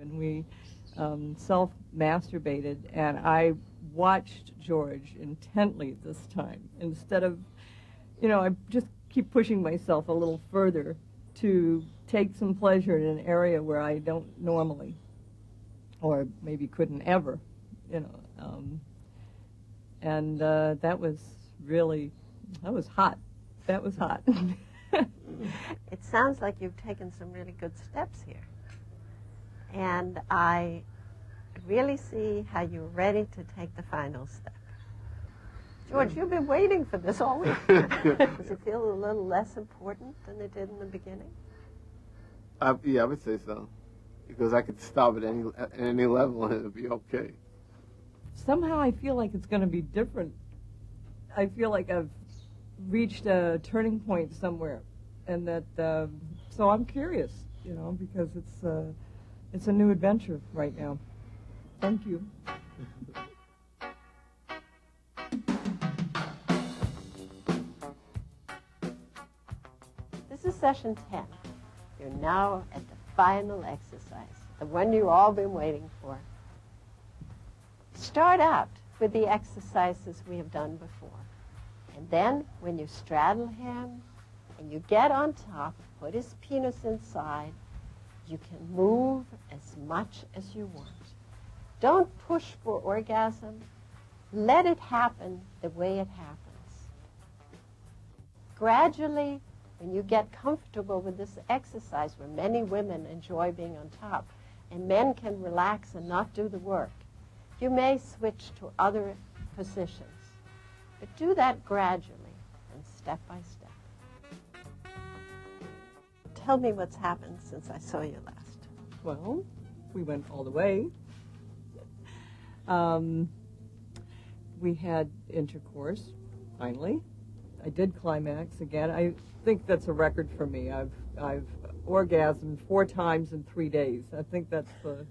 and we self-masturbated, and I watched George intently this time, instead of, I just keep pushing myself a little further to take some pleasure in an area where I don't normally, or maybe couldn't ever, and that was hot. That was hot. It sounds like you've taken some really good steps here. And I really see how you're ready to take the final step. George, you've been waiting for this all week. Does it feel a little less important than it did in the beginning? Yeah, I would say so. Because I could stop at any level and it would be okay. Somehow I feel like it's going to be different. I feel like I've reached a turning point somewhere, and that so I'm curious, because it's a new adventure right now. Thank you. This is session 10. You're now at the final exercise, the one you've all been waiting for. Start out with the exercises we have done before. And then, when you straddle him and you get on top, put his penis inside, you can move as much as you want. Don't push for orgasm. Let it happen the way it happens. Gradually, when you get comfortable with this exercise, where many women enjoy being on top, and men can relax and not do the work, you may switch to other positions. But do that gradually and step by step. Tell me what's happened since I saw you last. Well, we went all the way. We had intercourse, finally. I did climax again. I think that's a record for me. I've orgasmed 4 times in 3 days. I think that's the...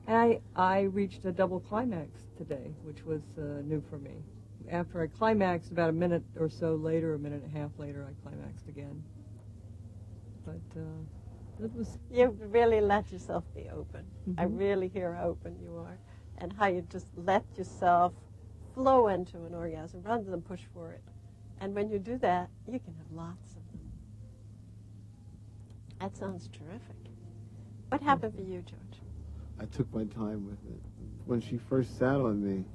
And I reached a double climax today, which was new for me. After I climaxed, about a minute or so later, a minute and a half later, I climaxed again. But it was... You really let yourself be open. Mm-hmm. I really hear how open you are, and how you just let yourself flow into an orgasm rather than push for it. And when you do that, you can have lots of them. That sounds terrific. What happened for you, George? I took my time with it. When she first sat on me,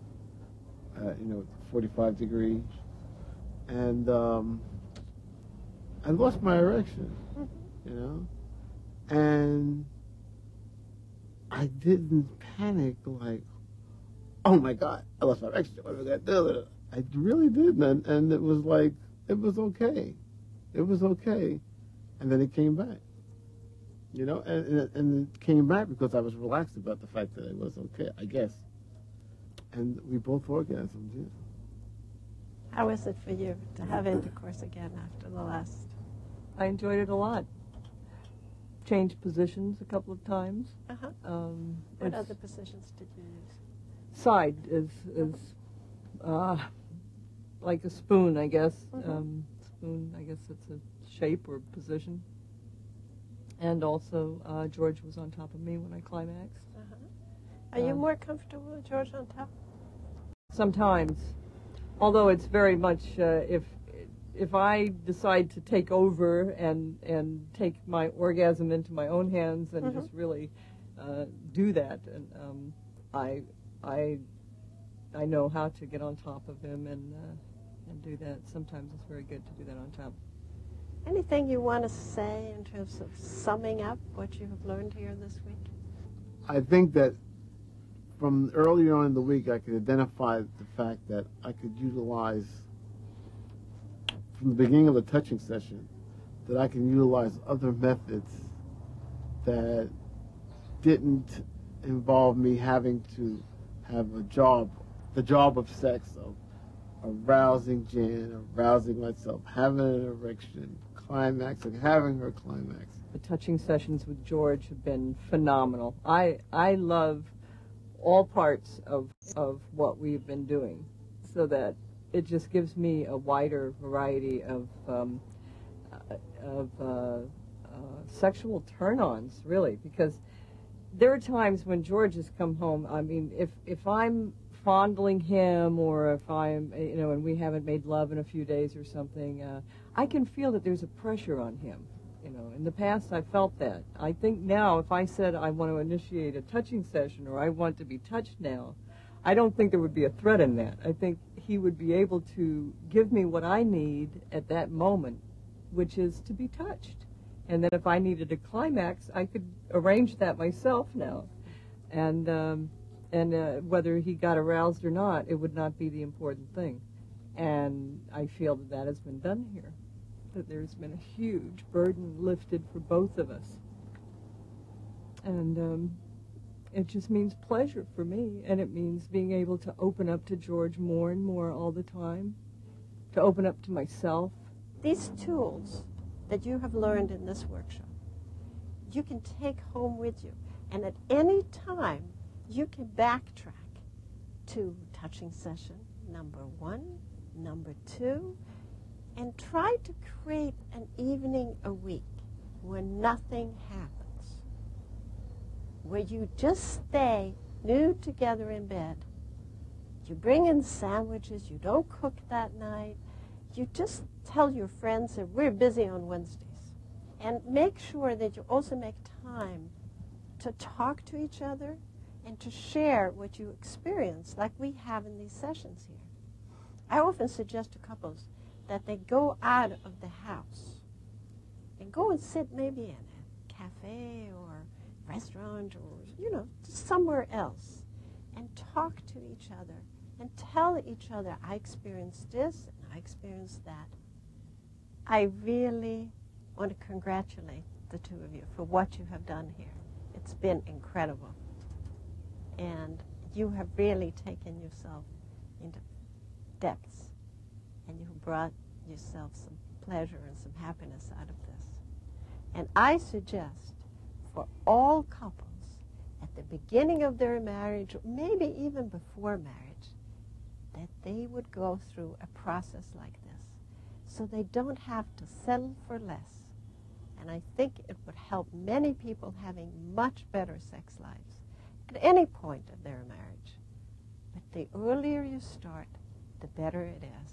45 degrees, and I lost my erection, and I didn't panic like, oh my God, I lost my erection, what am I going to do? I really didn't, and it was like, it was okay. It was okay, and then it came back. And it came back because I was relaxed about the fact that it was okay, I guess. And we both orgasmed, yeah. How is it for you to have intercourse again after the last? I enjoyed it a lot. Changed positions a couple of times. What other positions did you use? Side is like a spoon, I guess. Spoon, I guess it's a shape or position. And also, George was on top of me when I climaxed. Are you more comfortable with George on top? Sometimes, although it's very much if I decide to take over and take my orgasm into my own hands and just really do that, and I know how to get on top of him and do that. Sometimes it's very good to do that on top. Anything you want to say in terms of summing up what you have learned here this week? I think that from earlier on in the week, I could identify the fact that I could utilize, from the beginning of the touching session, that I can utilize other methods that didn't involve me having to have a job, the job of sex, of arousing Jan, arousing myself, having an erection, climaxing, having her climax. The touching sessions with George have been phenomenal. I love all parts of what we've been doing, so that it just gives me a wider variety of sexual turn-ons, really, because there are times when George has come home. I mean, if I'm fondling him, or if I'm, and we haven't made love in a few days or something, I can feel that there's a pressure on him. In the past I felt that. I think now if I said I want to initiate a touching session, or I want to be touched now, I don't think there would be a threat in that. I think he would be able to give me what I need at that moment, which is to be touched. And then if I needed a climax, I could arrange that myself now. And whether he got aroused or not, it would not be the important thing. And I feel that that has been done here, that there's been a huge burden lifted for both of us. And it just means pleasure for me, and it means being able to open up to George more and more all the time, to open up to myself. These tools that you have learned in this workshop, you can take home with you. And at any time, you can backtrack to touching session number 1, number 2, and try to create an evening a week where nothing happens, where you just stay nude together in bed. You bring in sandwiches, you don't cook that night, you just tell your friends that we're busy on Wednesdays. And make sure that you also make time to talk to each other and to share what you experience, like we have in these sessions here. I often suggest to couples that they go out of the house and go and sit maybe in a cafe or restaurant or, just somewhere else and talk to each other and tell each other, I experienced this and I experienced that. I really want to congratulate the two of you for what you have done here. It's been incredible. And you have really taken yourself into depths, and you have brought yourself some pleasure and some happiness out of this. And I suggest for all couples at the beginning of their marriage, or maybe even before marriage, that they would go through a process like this so they don't have to settle for less. And I think it would help many people having much better sex lives at any point of their marriage. But the earlier you start, the better it is.